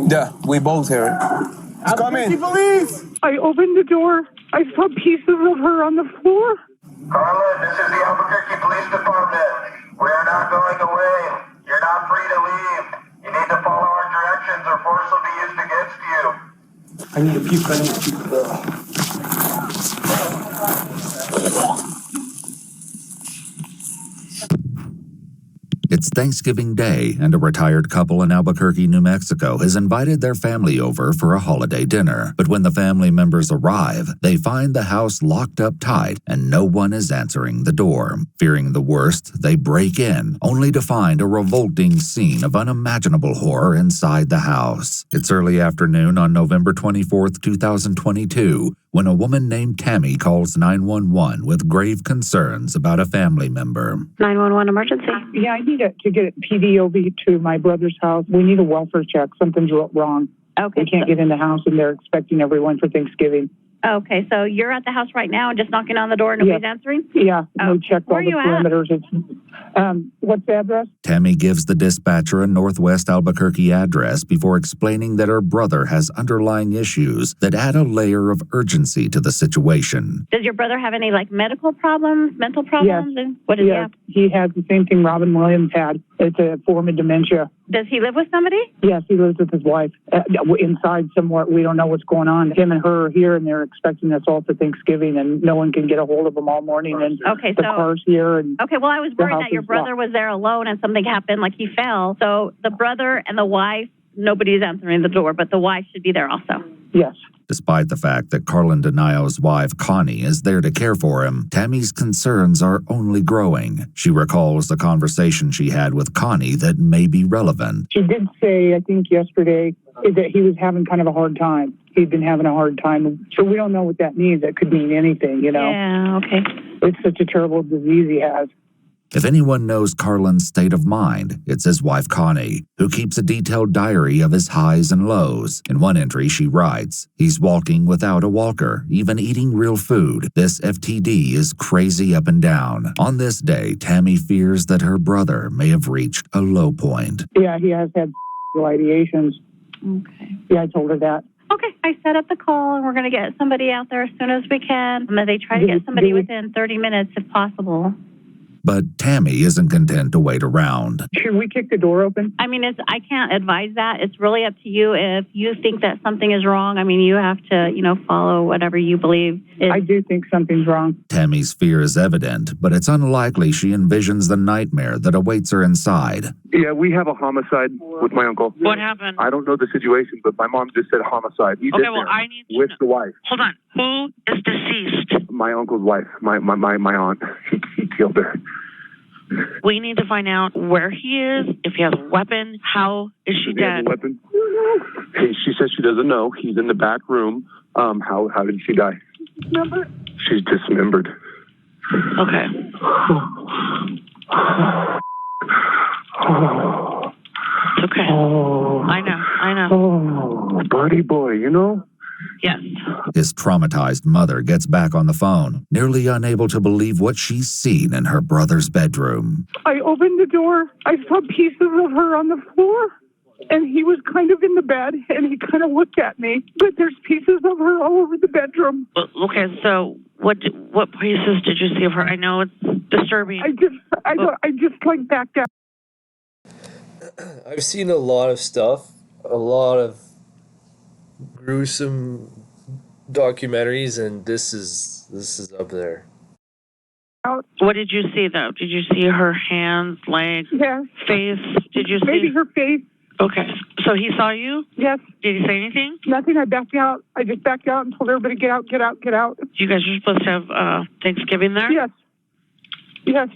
Yeah, we both hear it. Come in. Police! I opened the door. I saw pieces of her on the floor. Carla, this is the Albuquerque Police Department. We are not going away. You're not free to leave. You need to follow our directions or force will be used against you. I need a puke. It's Thanksgiving Day, and a retired couple in Albuquerque, New Mexico has invited their family over for a holiday dinner. But when the family members arrive, they find the house locked up tight and no one is answering the door. Fearing the worst, they break in, only to find a revolting scene of unimaginable horror inside the house. It's early afternoon on November 24th, 2022, when a woman named Tammy calls 911 with grave concerns about a family member. 911 emergency. Yeah, I need to get PD over to my brother's house. We need a welfare check. Something's wrong. Okay. They can't get in the house, and they're expecting everyone for Thanksgiving. Okay, so you're at the house right now and just knocking on the door and nobody's answering? Yeah, we checked all Where the are you perimeters. What's the address? Tammy gives the dispatcher a Northwest Albuquerque address before explaining that her brother has underlying issues that add a layer of urgency to the situation. Does your brother have any, medical problems, mental problems? Yes. And what does he have? He has the same thing Robin Williams had. It's a form of dementia. Does he live with somebody? Yes, he lives with his wife inside somewhere. We don't know what's going on. Him and her are here, and they're expecting us all for Thanksgiving, and no one can get a hold of them all morning. And the car's here. And okay, well, I was worried that your brother was there alone and something happened, like he fell. So the brother and the wife, nobody's answering the door, but the wife should be there also. Yes. Despite the fact that Carlin DeNio's wife, Connie, is there to care for him, Tammy's concerns are only growing. She recalls the conversation she had with Connie that may be relevant. She did say, I think yesterday, that he was having kind of a hard time. He'd been having a hard time. So we don't know what that means. That could mean anything, Yeah, okay. It's such a terrible disease he has. If anyone knows Carlin's state of mind, it's his wife Connie, who keeps a detailed diary of his highs and lows. In one entry, she writes, "He's walking without a walker, even eating real food. This FTD is crazy up and down." On this day, Tammy fears that her brother may have reached a low point. Yeah, he has had ideations. Okay. Yeah, I told her that. Okay, I set up the call, and we're going to get somebody out there as soon as we can. They try to get somebody within 30 minutes if possible. But Tammy isn't content to wait around. Should we kick the door open? I mean, I can't advise that. It's really up to you. If you think that something is wrong, I mean, you have to, follow whatever you believe. I do think something's wrong. Tammy's fear is evident, but it's unlikely she envisions the nightmare that awaits her inside. Yeah, we have a homicide with my uncle. What happened? I don't know the situation, but my mom just said homicide. He's I need to with know. the wife. Hold on. Who is deceased? My uncle's wife, my aunt. He killed her. We need to find out where he is, if he has a weapon, how is she dead? A weapon? She says she doesn't know. He's in the back room. How did she die? Dismembered. She's dismembered. Okay. It's okay. I know. Oh, buddy boy, Yes. His traumatized mother gets back on the phone, nearly unable to believe what she's seen in her brother's bedroom. I opened the door. I saw pieces of her on the floor, and he was kind of in the bed, and he kind of looked at me. But there's pieces of her all over the bedroom. Okay, so what pieces did you see of her? I know it's disturbing. I just backed out. I've seen a lot of stuff, a lot of gruesome documentaries, and this is up there. What did you see, though? Did you see her hands, legs, face? Did you see? Maybe her face. Okay. So he saw you? Yes. Did he say anything? Nothing. I backed out. I just backed out and told everybody, get out, get out, get out. You guys are supposed to have Thanksgiving there? Yes. Yes.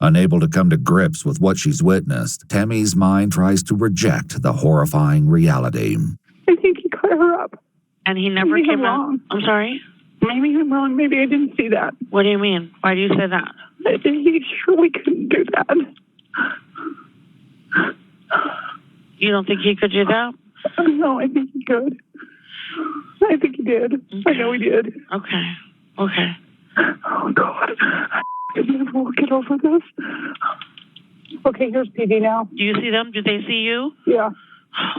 Unable to come to grips with what she's witnessed, Tammy's mind tries to reject the horrifying reality. I think he cut her up. And he never came out? I'm sorry? Maybe I'm wrong. Maybe I didn't see that. What do you mean? Why do you say that? I think he surely couldn't do that. You don't think he could do that? No, I think he could. I think he did. Okay. I know he did. Okay. Oh, God. I never will get over this. Okay, here's PD now. Do you see them? Do they see you? Yeah.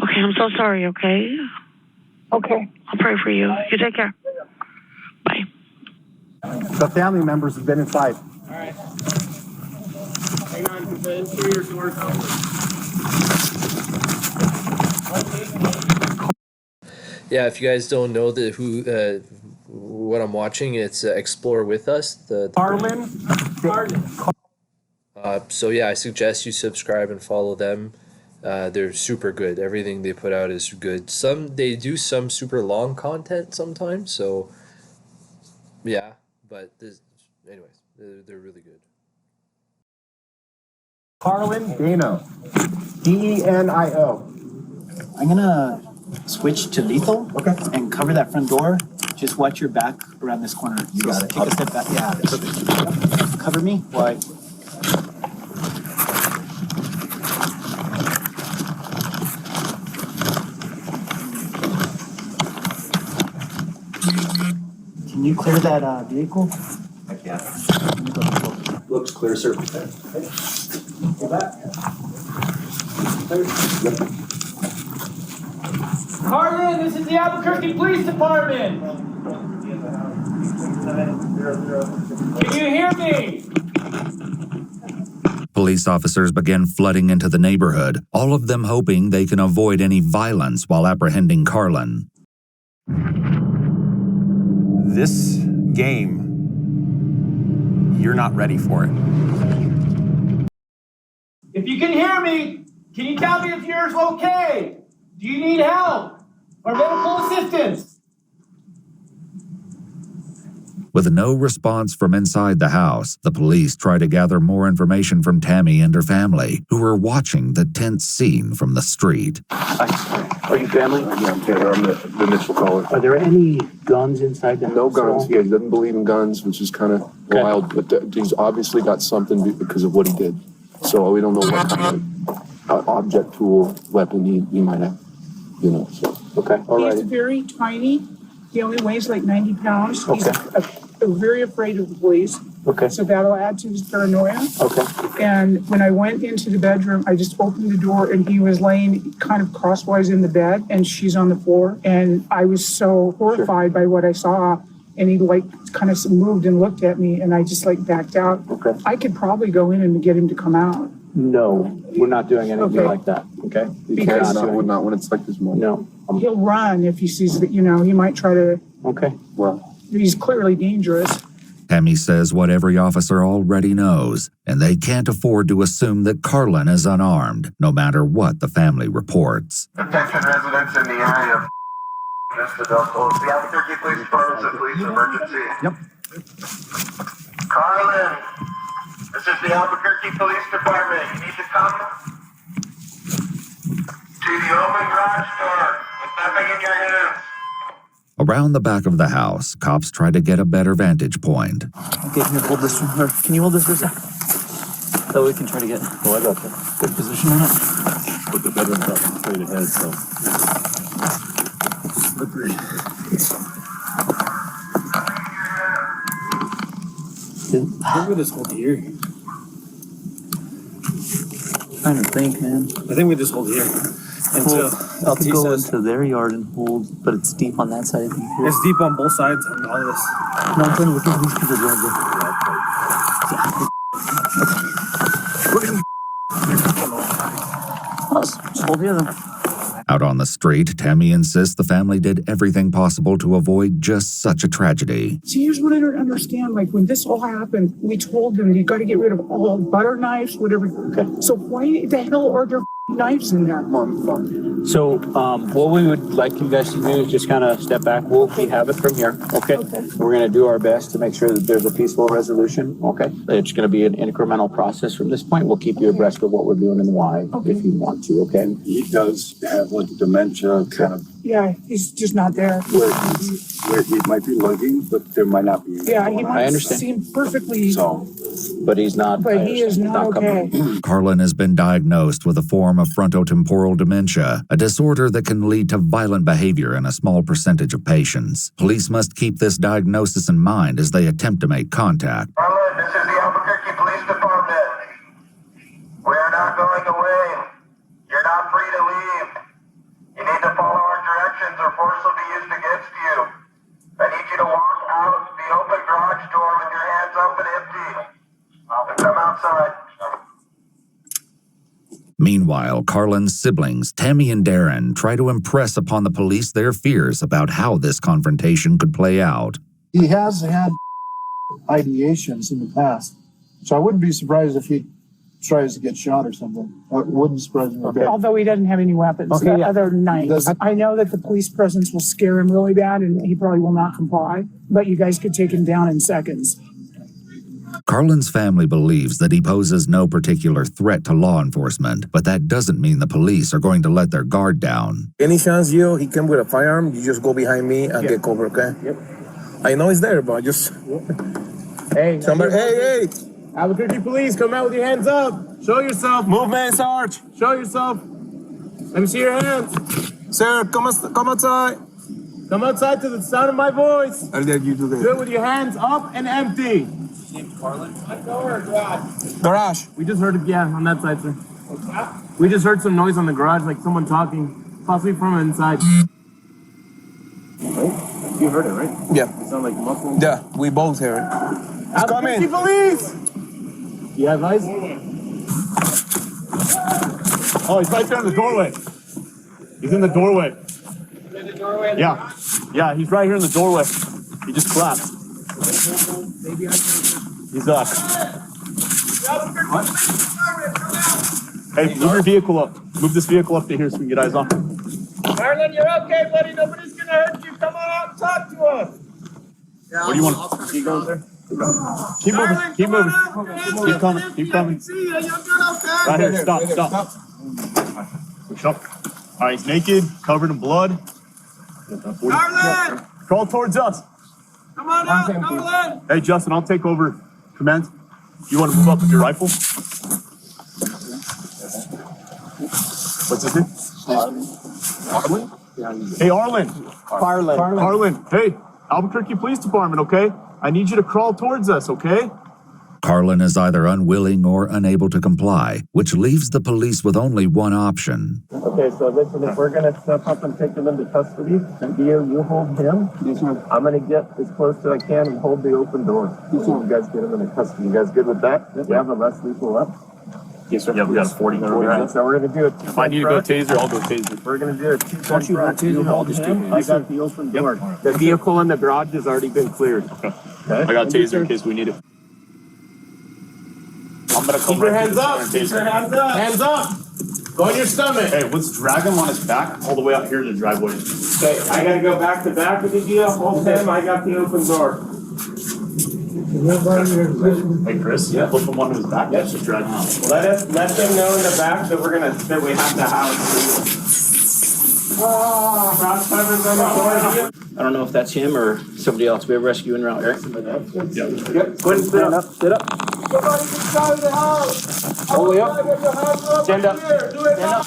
Okay, I'm so sorry, okay? Okay. I'll pray for you. You take care. Bye. The family members have been inside. All right. Hang on, because the interior door's open. Yeah, if you guys don't know what I'm watching, it's Explore With Us. Carlin. So yeah, I suggest you subscribe and follow them. They're super good. Everything they put out is good. They do some super long content sometimes. So yeah, but anyways, they're really good. Carlin Dano. Denio. I'm gonna switch to lethal. Okay. And cover that front door. Just watch your back around this corner. You got it. Take a step back. Yeah. Perfect. Cover me. Why? Can you clear that vehicle? I can. Looks clear, sir. Go back. Carlin, this is the Albuquerque Police Department. Can you hear me? Police officers begin flooding into the neighborhood, all of them hoping they can avoid any violence while apprehending Carlin. This game, you're not ready for it. If you can hear me, can you tell me if yours okay? Do you need help or medical assistance? With no response from inside the house, the police try to gather more information from Tammy and her family, who are watching the tense scene from the street. Are you family? Yeah, I'm Taylor. I'm the initial caller. Are there any guns inside the house? No guns. Yeah, he doesn't believe in guns, which is kind of wild. But he's obviously got something because of what he did. So we don't know what kind of object, tool, weapon he might have. You know. So okay. All right. He's very tiny. He only weighs like 90 pounds. Okay. He's very afraid of the police. Okay. So that'll add to his paranoia. Okay. And when I went into the bedroom, I just opened the door and he was laying kind of crosswise in the bed and she's on the floor. And I was so horrified by what I saw. And he like kind of moved and looked at me and I just like backed out. Okay. I could probably go in and get him to come out. No, we're not doing anything like that. Okay. Because not when it's like this moment. No. he'll run if he sees that, he might try to. Okay. Well, he's clearly dangerous. Tammy says what every officer already knows, and they can't afford to assume that Carlin is unarmed, no matter what the family reports. Attention residents in the area. Mr. Delco, the Albuquerque Police Department's a police emergency. Yep. Carlin, this is the Albuquerque Police Department. You need to come to the open garage door with nothing in your hands. Around the back of the house, cops try to get a better vantage point. Okay, here, hold this one. Can you hold this for a sec? So we can try to get good position on it. put the bedroom's up straight ahead, so. Slippery. I think we just hold here. Trying to think, man. I think we just hold here. Until I'll go into their yard and hold, but it's deep on that side. It's deep on both sides on all of this. No, I'm trying to look at these people doing just hold the other. Out on the street, Tammy insists the family did everything possible to avoid just such a tragedy. See, here's what I don't understand. Like, when this all happened, we told them you got to get rid of all butter knives, whatever. Okay. So why the hell are there knives in there? So, what we would like you guys to do is just kind of step back. We have it from here, okay? We're going to do our best to make sure that there's a peaceful resolution, okay? It's going to be an incremental process from this point. We'll keep you abreast of what we're doing and why, if you want to, okay? He does have like dementia kind of Yeah, he's just not there. where he might be looking, but there might not be. Yeah, he I might understand. seem perfectly, So, But he's not. but he is not okay. Carlin has been diagnosed with a form of frontotemporal dementia, a disorder that can lead to violent behavior in a small percentage of patients. Police must keep this diagnosis in mind as they attempt to make contact. Carlin, this is the Albuquerque Police Department. We are not going away. You're not free to leave. right. Meanwhile, Carlin's siblings, Tammy and Darren, try to impress upon the police their fears about how this confrontation could play out. He has had ideations in the past, so I wouldn't be surprised if he tries to get shot or something. That wouldn't surprise me a bit. Although he doesn't have any weapons, other than knives. I know that the police presence will scare him really bad, and he probably will not comply. But you guys could take him down in seconds. Carlin's family believes that he poses no particular threat to law enforcement, but that doesn't mean the police are going to let their guard down. Any chance he came with a firearm, you just go behind me and get cover, okay? Yep. I know he's there, but just... Hey. Somebody, hey! Albuquerque police, come out with your hands up. Show yourself. Movement, Sarge! Show yourself. Let me see your hands. Sir, come outside. Come outside to the sound of my voice. I'll let you do Do it with your hands up and empty. Garage. We just heard it, on that side, sir. We just heard some noise on the garage, like someone talking, possibly from inside. Right? You heard it, right? Yeah. It sounded like muffled. Yeah, we both hear it. He's coming. Police! You have eyes? Oh, he's right there in the doorway. He's in the doorway. In the doorway? Yeah. Yeah, he's right here in the doorway. He just collapsed. He's up. Hey, move your vehicle up. Move this vehicle up to here so we can get eyes on. Marlon, you're okay, buddy. Nobody's gonna hurt you. Come on out and talk to us. What do you want? Keep going, sir. Keep moving. Keep moving. Keep coming. Keep coming. Right here. Stop. Push up. All right, he's naked, covered in blood. Marlon! Crawl towards us. Come on out, Marlon! Hey, Justin, I'll take over command. You want to move up with your rifle? What's his name? Arlen? Hey, Arlen. Carlin. Hey, Albuquerque Police Department, okay? I need you to crawl towards us, okay? Carlin is either unwilling or unable to comply, which leaves the police with only one option. Okay, so listen, if we're gonna step up and take him into custody, you hold him. Yes, sir. I'm gonna get as close as I can and hold the open door. Yes, sir. You guys get him into custody. You guys good with that? Yep. You have a less lethal up? Yes, sir. Yeah, we got a 40. So we're gonna do it. If I need to go taser, I'll go taser. We're gonna do it. Don't you want taser? I'll just do it. I got the open door. The vehicle in the garage has already been cleared. Okay. I got a taser in case we need it. I'm gonna come Keep your hands up. Keep your hands up. Hands up. Go on your stomach. Hey, let's drag him on his back all the way out here to the driveway. Okay, I gotta go back to back with the deal. Hold him. I got the open door. Hey, Chris. Yeah. Flip him onto his back. Yeah, just drag him out. Let them know in the back that that we have the house. Cross covers on the door. I don't know if that's him or somebody else. We have rescue en route, Eric. Yeah. Yep. Go ahead and stand up. Sit up. Somebody inside the house. All the way up. Stand up. Do it now.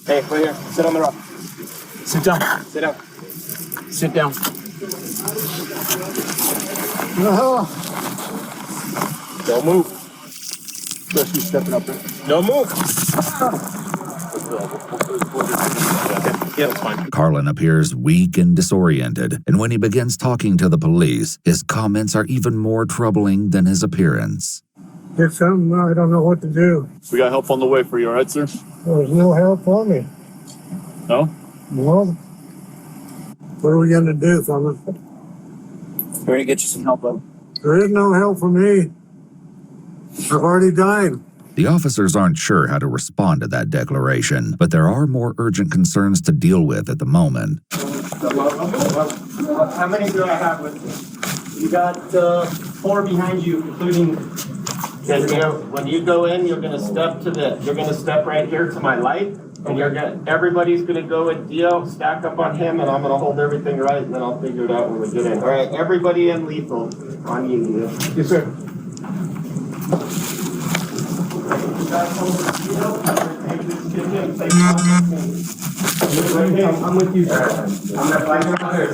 Hey, right here. Sit on the rock. Sit down. Sit down. Sit down. Don't move. Especially stepping up there. Don't move. Yeah, that's fine. Carlin appears weak and disoriented, and when he begins talking to the police, his comments are even more troubling than his appearance. It's something I don't know what to do. We got help on the way for you, all right, sir? There's no help for me. No? Well, what are we going to do, fellas? We're going to get you some help, bud. There is no help for me. I've already died. The officers aren't sure how to respond to that declaration, but there are more urgent concerns to deal with at the moment. How many do I have with you? You got 4 behind you, including. When you go in, you're gonna step right here to my light, and everybody's gonna go and deal, stack up on him, and I'm gonna hold everything right, and then I'll figure it out when we get in. All right, everybody in lethal on you, Leo. Yes, sir. I'm with you, sir. I'm gonna find out here.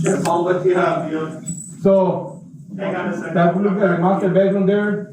Yeah. All what you have, Leo. So, that blue guy, master bedroom there,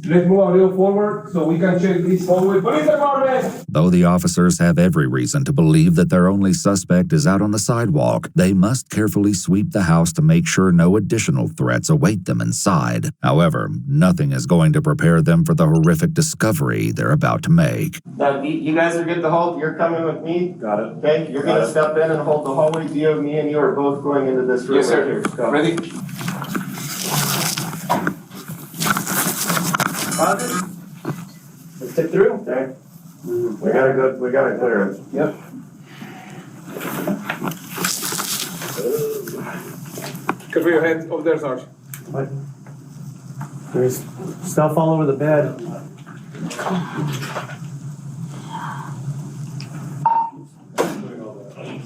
Let's move a little forward so we can check this hallway. Police department! Though the officers have every reason to believe that their only suspect is out on the sidewalk, they must carefully sweep the house to make sure no additional threats await them inside. However, nothing is going to prepare them for the horrific discovery they're about to make. Now, you guys are good to hold. You're coming with me. Got it. Okay, you're going to step in and hold the hallway. Gio, me and you are both going into this room. Yes, sir. Right here. Go. Ready? Let's take through. Okay. We gotta clear it. Yep. Cover your head over there, Sarge. What? There's stuff all over the bed.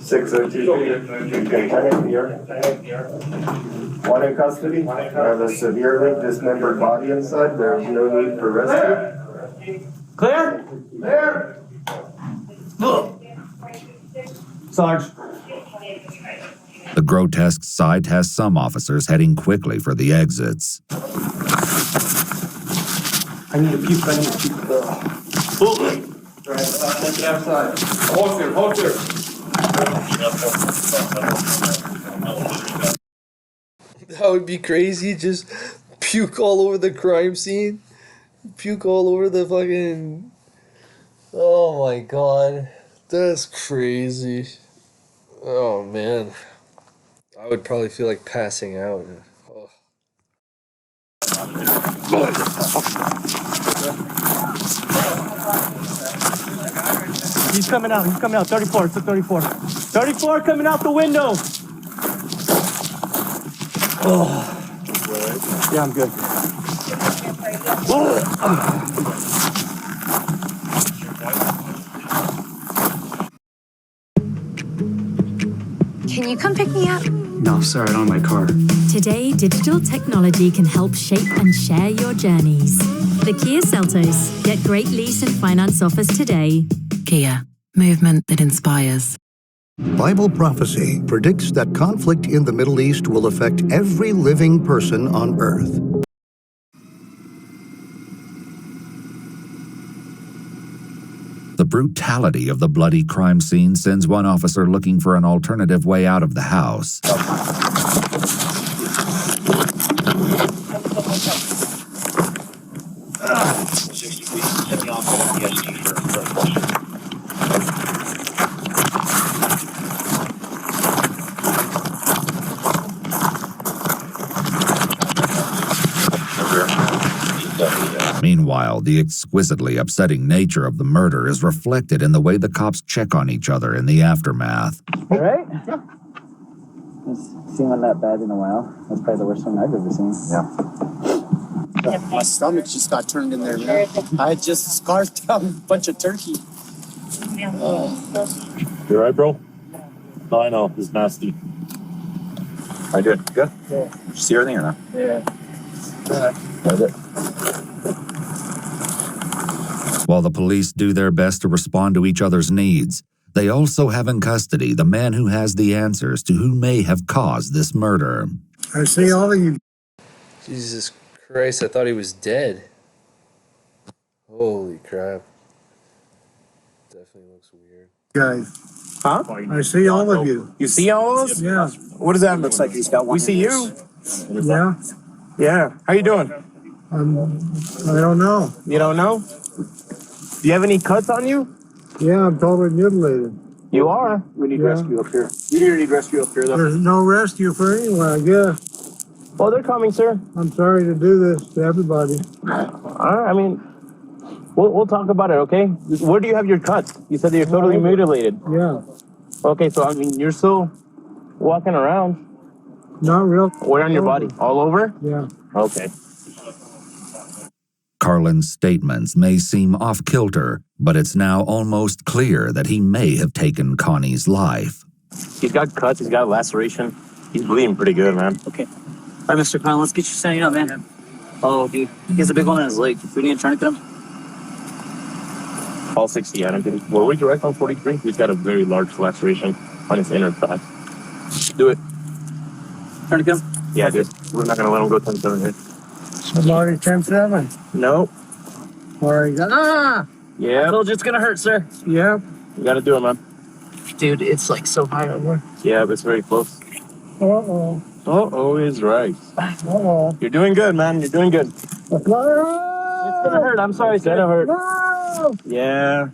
Six or two. One in custody. Have a severely dismembered body inside. There's no need for rescue. Clear? Clear. Look. Sarge. The grotesque sight has some officers heading quickly for the exits. I need to puke. Right, take it outside. Hold here. That would be crazy. Just puke all over the crime scene. Puke all over the fucking... Oh my god. That's crazy. Oh man. I would probably feel like passing out. Oh. He's coming out. 34. It's a 34. 34 coming out the window. Oh. Yeah, I'm good. Can you come pick me up? No, sorry, I don't have my car. Today, digital technology can help shape and share your journeys. The Kia Seltos. Get great lease and finance offers today. Kia. Movement that inspires. Bible prophecy predicts that conflict in the Middle East will affect every living person on earth. The brutality of the bloody crime scene sends one officer looking for an alternative way out of the house. Meanwhile, the exquisitely upsetting nature of the murder is reflected in the way the cops check on each other in the aftermath. All right? Yeah. It's seen one that bad in a while. That's probably the worst one I've ever seen. Yeah. My stomach just got turned in there, man. I had just scarfed down a bunch of turkey. You all right, bro? No, I know. It's nasty. How you doing? Good? Yeah. Did you see everything or not? Yeah. That's it. While the police do their best to respond to each other's needs, they also have in custody the man who has the answers to who may have caused this murder. I see all of you. Jesus Christ, I thought he was dead. Holy crap. Definitely looks weird. Guys. Huh? I see all of you. You see all of us? Yeah. What does that Looks like he's got one. We see you. Yeah. Yeah. How you doing? I don't know. You don't know? Do you have any cuts on you? Yeah, I'm totally mutilated. You are? We need rescue up here. We need rescue up here, though. There's no rescue for anyone, I guess. Well, they're coming, sir. I'm sorry to do this to everybody. I mean, we'll talk about it, okay? Where do you have your cuts? You said that you're totally mutilated. Yeah. Okay, so I mean, you're still walking around. Not real. Where on your body? All over? Yeah. Okay. Carlin's statements may seem off-kilter, but it's now almost clear that he may have taken Connie's life. He's got cuts, he's got laceration. He's bleeding pretty good, man. Okay. All right, Mr. Collin, let's get you standing up, man. Oh, dude. He has a big one on his leg. We need to tourniquet him? All 60, I don't think. Were we direct on 43? He's got a very large laceration on his inner thigh. Do it. Tourniquet him? Yeah, dude. We're not going to let him go 10-7 here. I'm already 10-7. Nope. Already. Yeah. I told you it's gonna hurt, sir. Yep. You gotta do it, man. Dude, it's like so high over. Yeah, but it's very close. Uh-oh. Uh-oh is right. Uh-oh. You're doing good, man. You're doing good. No! It's gonna hurt. I'm sorry, sir. It's gonna hurt. No! Yeah.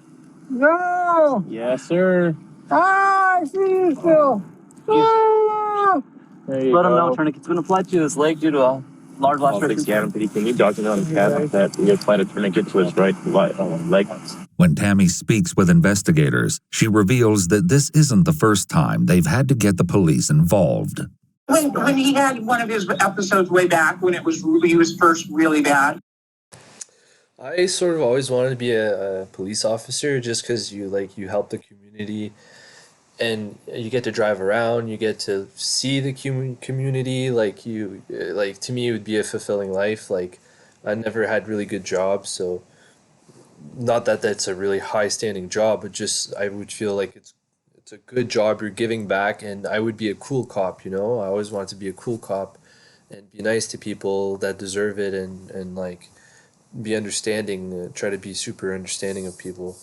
No! Yes, sir. I see you still. No! There you Let him go. know tourniquet's been applied to his leg due to a large laceration. Can you document on the cat that we applied a tourniquet to his right leg? When Tammy speaks with investigators, she reveals that this isn't the first time they've had to get the police involved. When he had one of his episodes way back when he was first really bad. I sort of always wanted to be a police officer just because you help the community and you get to drive around, you get to see the community, to me it would be a fulfilling life. Like, I never had really good jobs, so not that that's a really high standing job, but just I would feel like it's a good job, you're giving back, and I would be a cool cop, I always wanted to be a cool cop and be nice to people that deserve it and like be understanding, try to be super understanding of people.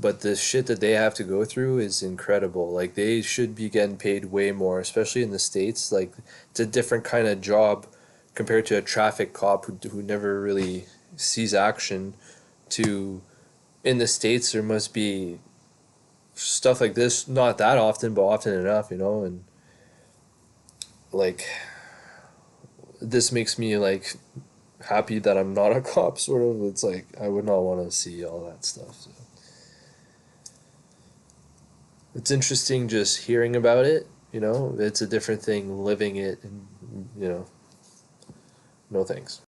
But the shit that they have to go through is incredible. Like, they should be getting paid way more, especially in the States. Like, it's a different kind of job compared to a traffic cop who never really sees action. In the States, there must be stuff like this, not that often, but often enough, and like, this makes me like happy that I'm not a cop, sort of. It's like, I would not want to see all that stuff, so. It's interesting just hearing about it, it's a different thing living it, and no thanks.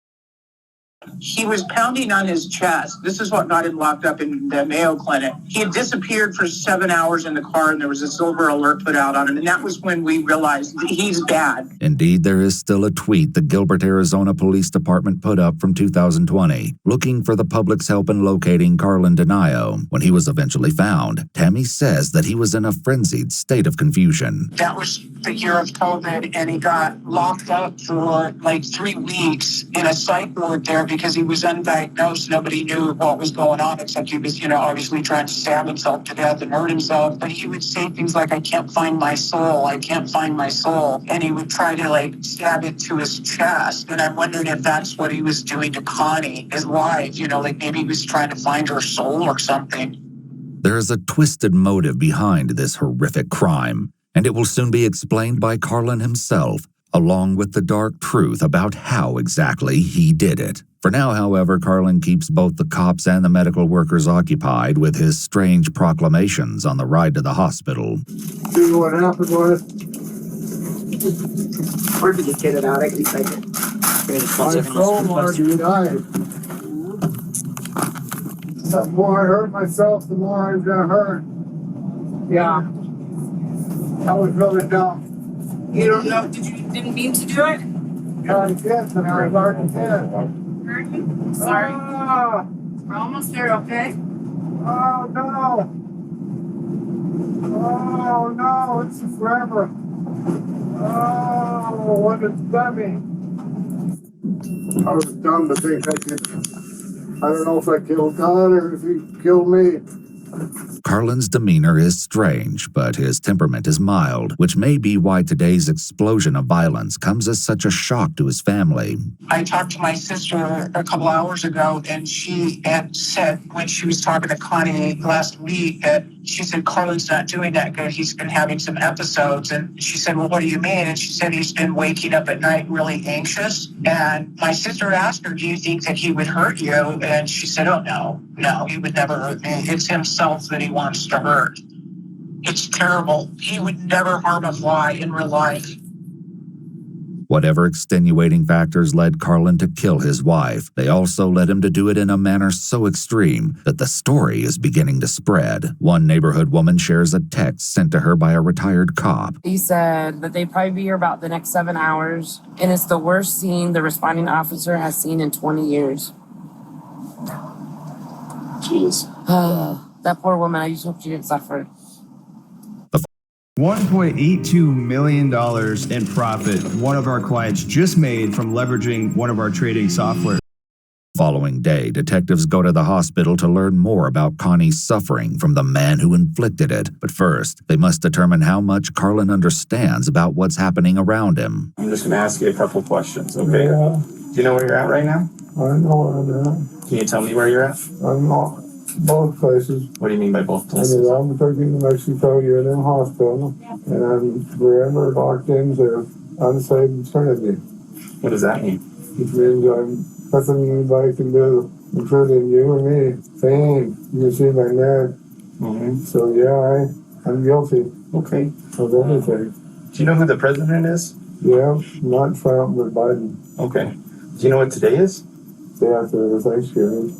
He was pounding on his chest. This is what got him locked up in the Mayo Clinic. He had disappeared for 7 hours in the car, and there was a silver alert put out on him. And that was when we realized that he's bad. Indeed, there is still a tweet the Gilbert, Arizona Police Department put up from 2020, looking for the public's help in locating Carlin Denio. When he was eventually found, Tammy says that he was in a frenzied state of confusion. That was the year of COVID, and he got locked up for like 3 weeks in a psych ward there because he was undiagnosed. Nobody knew what was going on, except he was, obviously trying to stab himself to death and hurt himself. But he would say things like, I can't find my soul. I can't find my soul. And he would try to stab it to his chest. And I'm wondering if that's what he was doing to Connie, his wife, maybe he was trying to find her soul or something. There is a twisted motive behind this horrific crime, and it will soon be explained by Carlin himself, along with the dark truth about how exactly he did it. For now, however, Carlin keeps both the cops and the medical workers occupied with his strange proclamations on the ride to the hospital. See what happened was? Where did you get it out? I can take it. My soul already died. The more I hurt myself, the more I was gonna hurt. Yeah. That was really dumb. You don't know, didn't mean to do it? Yeah, I did, and I was already dead. Sorry. Ah, We're almost there, okay? oh no. Oh no, it's forever. Oh, what it's done me. I was dumb to think I don't know if I killed God or if he killed me. Carlin's demeanor is strange, but his temperament is mild, which may be why today's explosion of violence comes as such a shock to his family. I talked to my sister a couple hours ago, and she had said when she was talking to Connie last week that she said Carlin's not doing that good. He's been having some episodes. And she said, well, what do you mean? And she said he's been waking up at night really anxious. And my sister asked her, do you think that he would hurt you? And she said, oh, no, he would never hurt me. It's himself that he wants to hurt. It's terrible. He would never harm a fly in real life. Whatever extenuating factors led Carlin to kill his wife, they also led him to do it in a manner so extreme that the story is beginning to spread. One neighborhood woman shares a text sent to her by a retired cop. He said that they'd probably be here about the next 7 hours, and it's the worst scene the responding officer has seen in 20 years. Jeez. That poor woman, I just hope she didn't suffer. $1.82 million in profit one of our clients just made from leveraging one of our trading software. Following day, detectives go to the hospital to learn more about Connie's suffering from the man who inflicted it. But first, they must determine how much Carlin understands about what's happening around him. I'm just going to ask you a couple questions, okay? Yeah. Do you know where you're at right now? I know where I'm at. Can you tell me where you're at? I'm not both places. What do you mean by both I'm places? in Albuquerque, New Mexico, UNM Hospital, and I'm forever locked into unsaved eternity. What does that mean? It means I'm nothing anybody can do, including you or me. Pain. You can see my neck. Mm-hmm. So yeah, I'm guilty. Okay. Of everything. Do you know who the president is? Yeah, not Trump, but Biden. Okay. Do you know what today is? Day after Thanksgiving.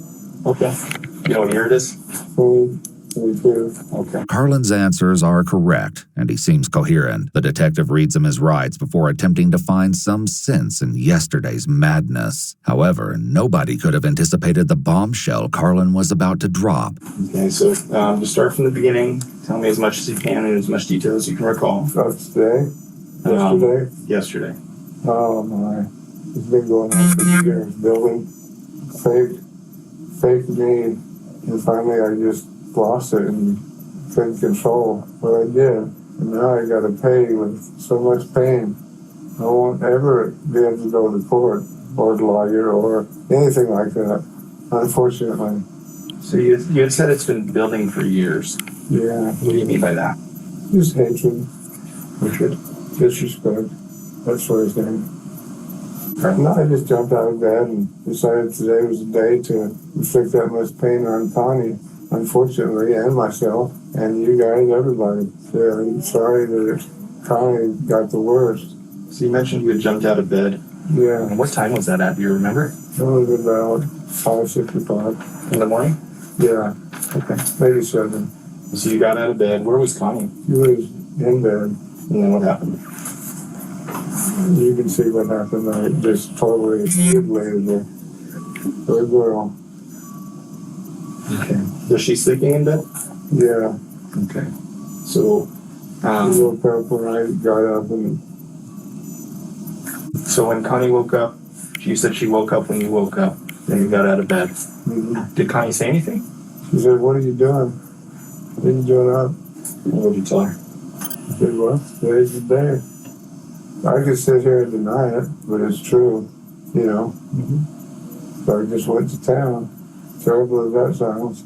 Okay. You know what year it is? 2022. Okay. Carlin's answers are correct, and he seems coherent. The detective reads him his rights before attempting to find some sense in yesterday's madness. However, nobody could have anticipated the bombshell Carlin was about to drop. Okay, so to start from the beginning, tell me as much as you can in as much detail as you can recall. That's today? Yesterday? Yesterday. Oh my. It's been going on for years. Building fake me. And finally I just lost it and couldn't control what I did. And now I gotta pay with so much pain. I won't ever be able to go to court or the lawyer or anything like that, unfortunately. So you had said it's been building for years. Yeah. What do you mean by that? Just hatred. Hatred? Disrespect. That sort of thing. No, I just jumped out of bed and decided today was the day to inflict that much pain on Connie, unfortunately, and myself, and you guys, everybody. Yeah, I'm sorry that Connie got the worst. So you mentioned you had jumped out of bed. Yeah. And what time was that at? Do you remember? It was about 5, 6 o'clock. In the morning? Yeah. Okay. Maybe 7. So you got out of bed. Where was Connie? She was in bed. And then what happened? You can see what happened. I just totally mutilated her. Her girl. Okay. Was she sleeping in bed? Yeah. Okay. So, she woke up when I got up and... So when Connie woke up, you said she woke up when you woke up. Then you got out of bed. Mm-hmm. Did Connie say anything? She said, "What are you doing? What are you doing up?" What did you tell her? I said, "Well, today's the day." I could sit here and deny it, but it's true, you know. Mm-hmm. So I just went to town. Terrible as that sounds.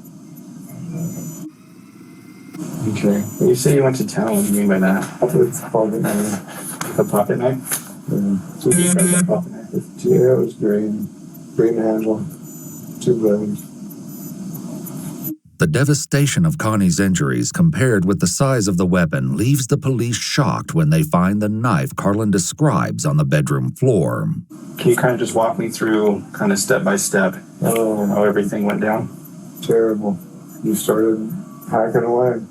Okay. When you say you went to town, what do you mean by that? It's a pocket knife. A pocket knife? Yeah. So you describe that pocket knife? Yeah, it was green. Green handle. 2 blades. The devastation of Connie's injuries compared with the size of the weapon leaves the police shocked when they find the knife Carlin describes on the bedroom floor. Can you kind of just walk me through, kind of step by step, how everything went down? Terrible. You started hacking away.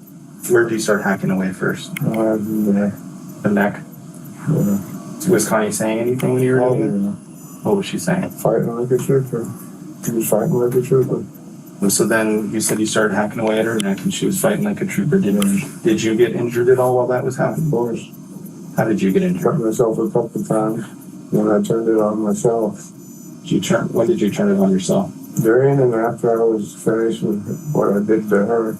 Where did you start hacking away first? The neck. The neck? Yeah. Was Connie saying anything when you were doing it? Yeah. What was she saying? Fighting like a trooper. She was fighting like a trooper. So then you said you started hacking away at her neck and she was fighting like a trooper. Did you get injured at all while that was happening? Of course. How did you get injured? Cut myself a couple of times. Then I turned it on myself. When did you turn it on yourself? During and after I was finished with what I did to her.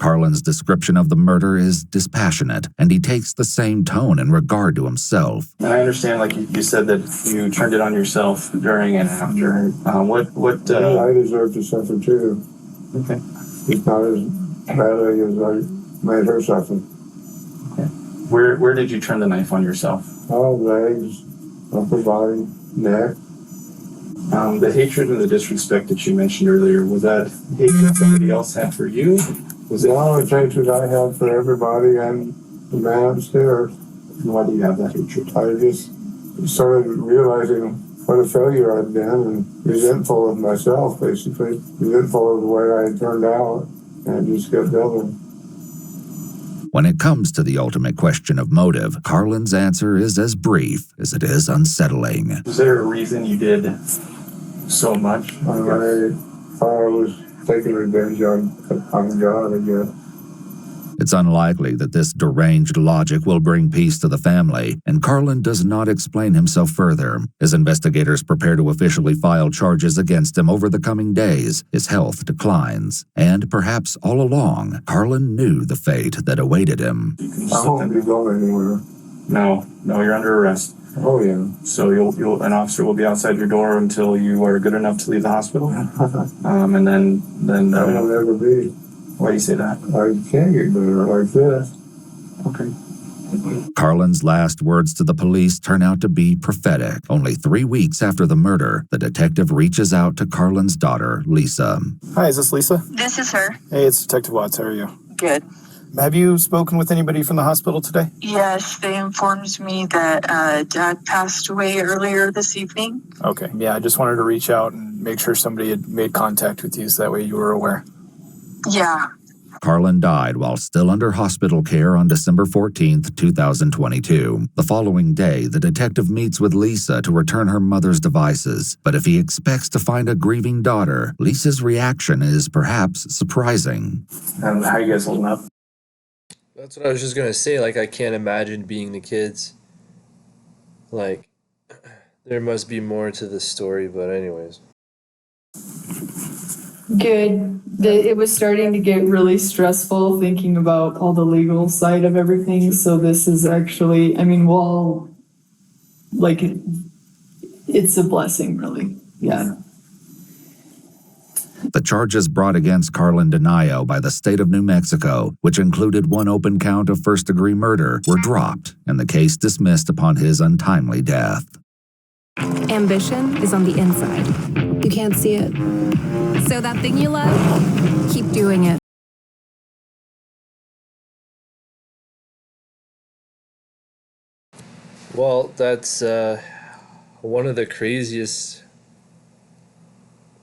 Carlin's description of the murder is dispassionate, and he takes the same tone in regard to himself. And I understand, like you said, that you turned it on yourself during and after. I deserve to suffer too. Okay. It's not as badly as I made her suffer. Okay. Where did you turn the knife on yourself? All legs, upper body, neck. The hatred and the disrespect that you mentioned earlier, was that hatred somebody else had for you? No, it's hatred I had for everybody and the man upstairs. Why do you have that hatred? I just started realizing what a failure I'd been and resentful of myself, basically. Resentful of the way I had turned out, and it just kept building. When it comes to the ultimate question of motive, Carlin's answer is as brief as it is unsettling. Was there a reason you did so much? I thought I was taking revenge on God, I guess. It's unlikely that this deranged logic will bring peace to the family, and Carlin does not explain himself further. As investigators prepare to officially file charges against him over the coming days, his health declines. And perhaps all along, Carlin knew the fate that awaited him. I won't be going anywhere. No, you're under arrest. Oh, yeah. So an officer will be outside your door until you are good enough to leave the hospital. And then I will never be. Why do you say that? I can't get better like this. Okay. Carlin's last words to the police turn out to be prophetic. Only 3 weeks after the murder, the detective reaches out to Carlin's daughter, Lisa. Hi, is this Lisa? This is her. Hey, it's Detective Watts. How are you? Good. Have you spoken with anybody from the hospital today? Yes, they informed me that Dad passed away earlier this evening. Okay. Yeah, I just wanted to reach out and make sure somebody had made contact with you so that way you were aware. Yeah. Carlin died while still under hospital care on December 14th, 2022. The following day, the detective meets with Lisa to return her mother's devices. But if he expects to find a grieving daughter, Lisa's reaction is perhaps surprising. How are you guys holding up? That's what I was just gonna say. Like, I can't imagine being the kids. Like, there must be more to this story, but anyways. Good. It was starting to get really stressful thinking about all the legal side of everything. So this is actually, I mean, well, like, it's a blessing, really. Yeah. The charges brought against Carlin Denio by the state of New Mexico, which included one open count of first-degree murder, were dropped, and the case dismissed upon his untimely death. Ambition is on the inside. You can't see it. So that thing you love, keep doing it. Well, that's one of the craziest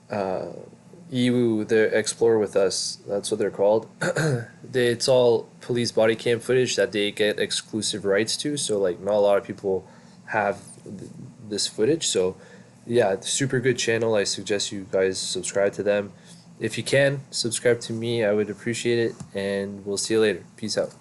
EWU, the Explore With Us, that's what they're called. It's all police body cam footage that they get exclusive rights to, so like not a lot of people have this footage. So yeah, super good channel. I suggest you guys subscribe to them. If you can, subscribe to me. I would appreciate it, and we'll see you later. Peace out.